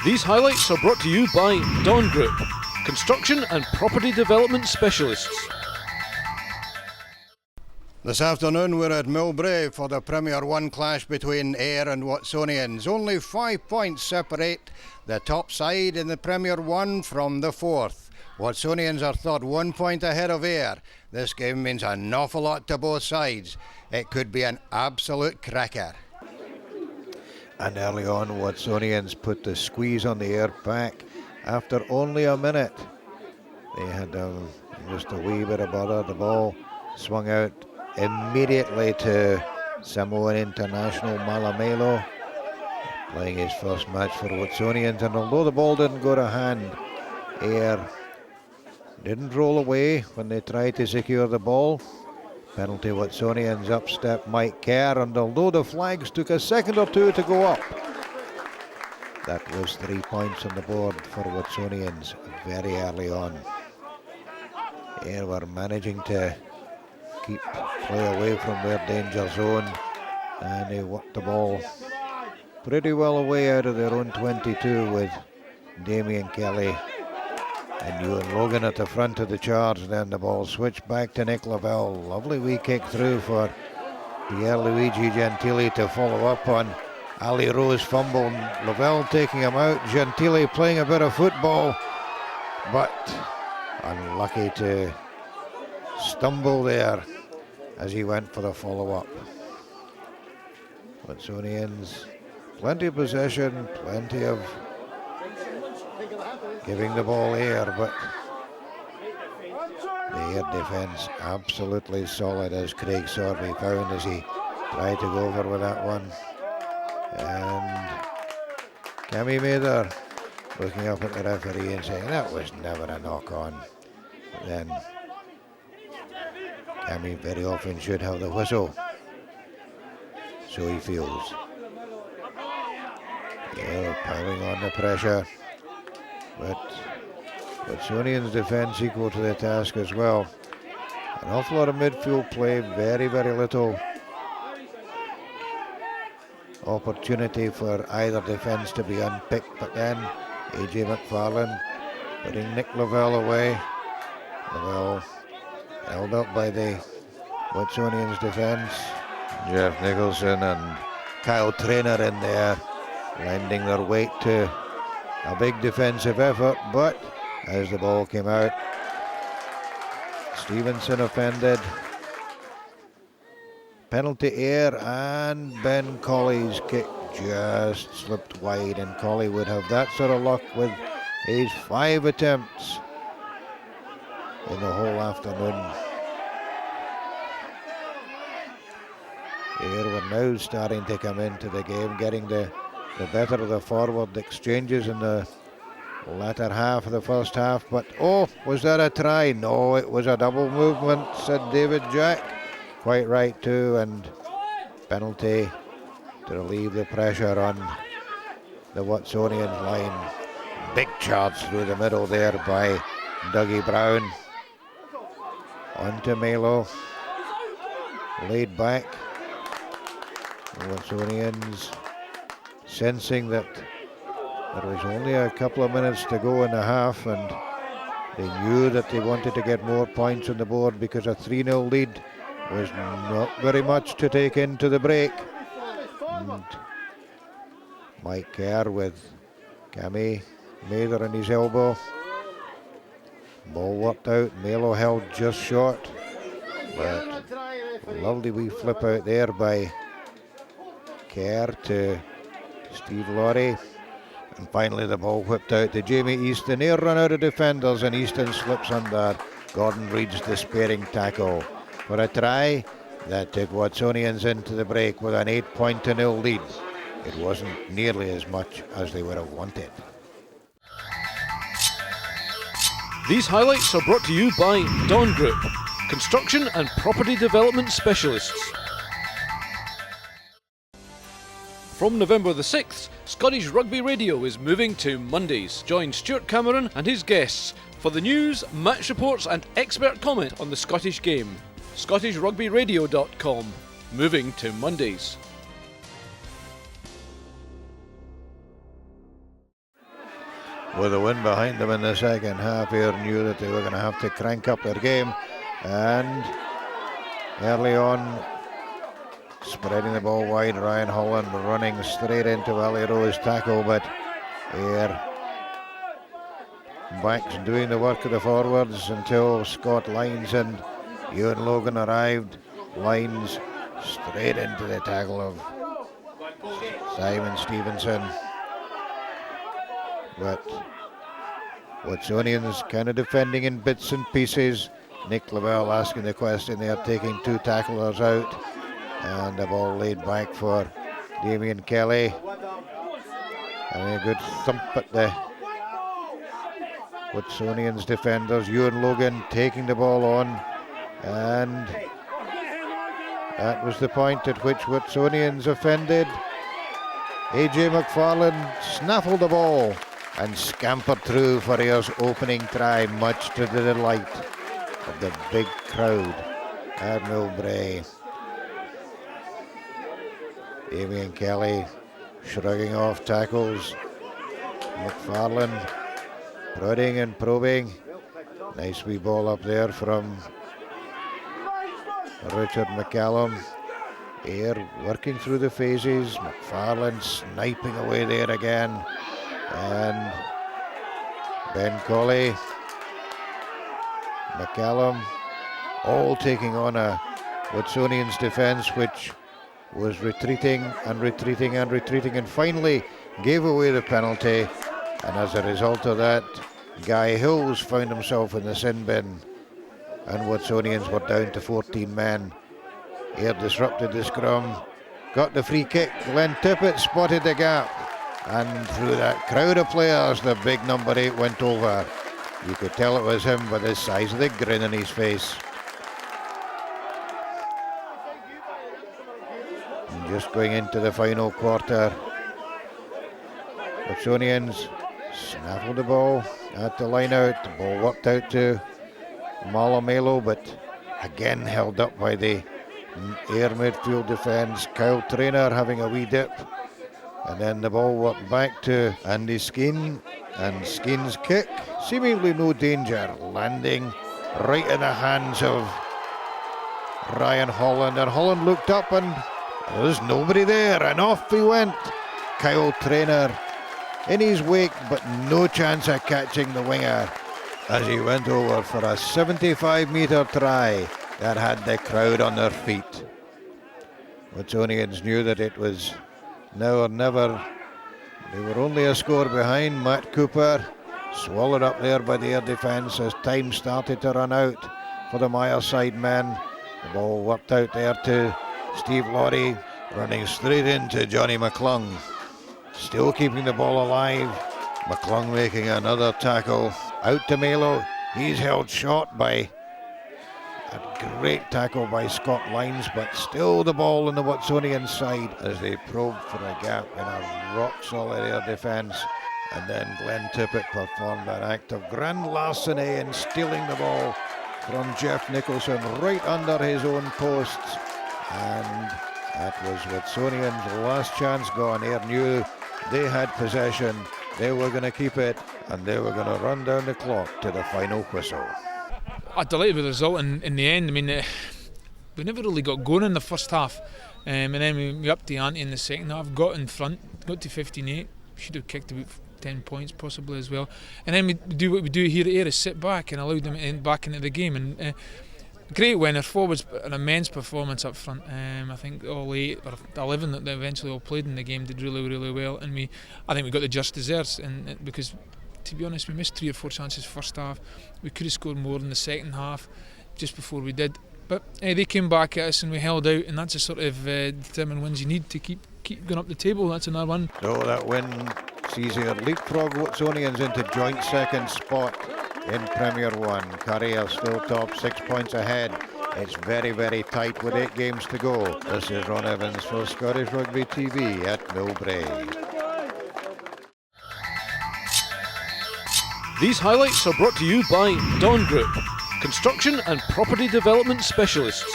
These highlights are brought to you by Dawn Group, construction and property development specialists. This afternoon we're at Millbrae for the Premier 1 clash between Ayr and Watsonians. Only 5 points separate the top side in the Premier 1 from the fourth. Watsonians are third, 1 point ahead of Ayr. This game means an awful lot to both sides. It could be an absolute cracker. And early on, Watsonians put the squeeze on the Ayr pack after only a minute. They had just a wee bit of bother. The ball swung out immediately to Samoan international Malamelo, playing his first match for Watsonians. And although the ball didn't go to hand, Ayr didn't roll away when they tried to secure the ball. Penalty Watsonians, up step Mike Kerr, and although the flags took a second or two to go up, that was 3 points on the board for Watsonians very early on. Ayr were managing to keep play away from their danger zone, and they worked the ball pretty well away out of their own 22 with Damien Kelly and Ewan Logan at the front of the charge. Then the ball switched back to Nick Lavelle. Lovely wee kick through for Pierluigi Gentili to follow up on Ali Rowe's fumble. Lavelle taking him out. Gentili playing a bit of football, but unlucky to stumble there as he went for the follow-up. Watsonians, plenty of possession, plenty of giving the ball Ayr, but the Ayr defence absolutely solid, as Craig Sorby found as he tried to go over with that one. And Cammy Mather looking up at the referee and saying that was never a knock-on. Then Cammy very often should have the whistle, so he feels. Ayr piling on the pressure, but Watsonians' defence equal to the task as well. An awful lot of midfield play, very, very little opportunity for either defence to be unpicked, but then AJ McFarlane putting Nick Lavelle away. Lavelle held up by the Watsonians' defence. Jeff Nicholson and Kyle Traynor in there, lending their weight to a big defensive effort, but as the ball came out, Stevenson offended. Penalty Ayr, and Ben Colley's kick just slipped wide, and Colley would have that sort of luck with his 5 attempts in the whole afternoon. Ayr were now starting to come into the game, getting the better of the forward exchanges in the latter half of the first half. But oh, was that a try? No, it was a double movement, said David Jack. Quite right too, and penalty to relieve the pressure on the Watsonian line. Big charge through the middle there by Dougie Brown. On to Melo, laid back. The Watsonians sensing that there was only a couple of minutes to go in the half, and they knew that they wanted to get more points on the board because a 3-0 lead was not very much to take into the break. And Mike Kerr with Cammy Mather on his elbow. Ball worked out, Melo held just short, but lovely wee flip out there by Kerr to Steve Laurie. And finally the ball whipped out to Jamie Easton. Ayr run out of defenders and Easton slips under Gordon Reid's despairing tackle for a try that took Watsonians into the break with an 8-0 lead. It wasn't nearly as much as they would have wanted. These highlights are brought to you by Dawn Group, construction and property development specialists. From November the 6th, Scottish Rugby Radio is moving to Mondays. Join Stuart Cameron and his guests for the news, match reports and expert comment on the Scottish game. ScottishRugbyRadio.com, moving to Mondays. with the wind behind them in the second half, Ayr knew that they were going to have to crank up their game, and early on, spreading the ball wide, Ryan Holland running straight into Ali Rowe's tackle, but Ayr backs doing the work of the forwards until Scott Lyons and Ewan Logan arrived. Lyons straight into the tackle of Simon Stevenson. But Watsonians kind of defending in bits and pieces. Nick Lavelle asking the question. They are taking 2 tacklers out, and the ball laid back for Damien Kelly. Having a good thump at the Watsonians defenders. Ewan Logan taking the ball on, and that was the point at which Watsonians offended. AJ McFarlane snaffled the ball and scampered through for Ayer's opening try, much to the delight of the big crowd at Millbrae. Damien Kelly shrugging off tackles. McFarlane prodding and probing. Nice wee ball up there from Richard McCallum. Ayr working through the phases. McFarlane sniping away there again. And Ben Colley, McCallum, all taking on a Watsonians defence which was retreating and retreating and retreating, and finally gave away the penalty. And as a result of that, Guy Hills found himself in the sin bin, and Watsonians were down to 14 men. Ayr disrupted the scrum, got the free kick. Glenn Tippett spotted the gap, and through that crowd of players, the big number 8 went over. You could tell it was him by the size of the grin on his face. And just going into the final quarter, Watsonians snaffled the ball at the line out. The ball worked out to Malamelo, but again held up by the Ayr midfield defence. Kyle Traynor having a wee dip, and then the ball worked back to Andy Skeen, and Skeen's kick, seemingly no danger, landing right in the hands of Ryan Holland, and Holland looked up and there's nobody there, and off he went. Kyle Traynor in his wake, but no chance of catching the winger as he went over for a 75-metre try that had the crowd on their feet. Watsonians knew that it was now or never. They were only a score behind. Matt Cooper swallowed up there by the Ayr defence as time started to run out for the Myerside men. The ball worked out there to Steve Laurie, running straight into Johnny McClung. Still keeping the ball alive. McClung making another tackle. Out to Melo. He's held short by a great tackle by Scott Lyons, but still the ball on the Watsonian side as they probed for a gap in a rock-solid Ayr defence. And then Glenn Tippett performed an act of grand larceny in stealing the ball from Jeff Nicholson right under his own posts. And that was Watsonians' last chance gone. Ayr knew they had possession, they were going to keep it, and they were going to run down the clock to the final whistle. I'm delighted with the result in the end. I mean, we never really got going in the first half, and then we upped the ante in the second half, got in front, got to 15-8, should have kicked about 10 points possibly as well, and then we do what we do here at Ayr, is sit back and allow them back into the game. And great winner, forwards, an immense performance up front. I think all 8 or 11 that they eventually all played in the game did really, really well, and I think we got the just desserts, and because to be honest, we missed 3 or 4 chances first half. We could have scored more in the second half, just before we did. But they came back at us and we held out, and that's the sort of determined wins you need to keep going up the table. That's another one. So that win sees Ayr leapfrog Watsonians into joint second spot in Premier 1. Curry are still top, 6 points ahead. It's very, very tight with 8 games to go. This is Ron Evans for Scottish Rugby TV at Millbrae. These highlights are brought to you by Dawn Group, construction and property development specialists.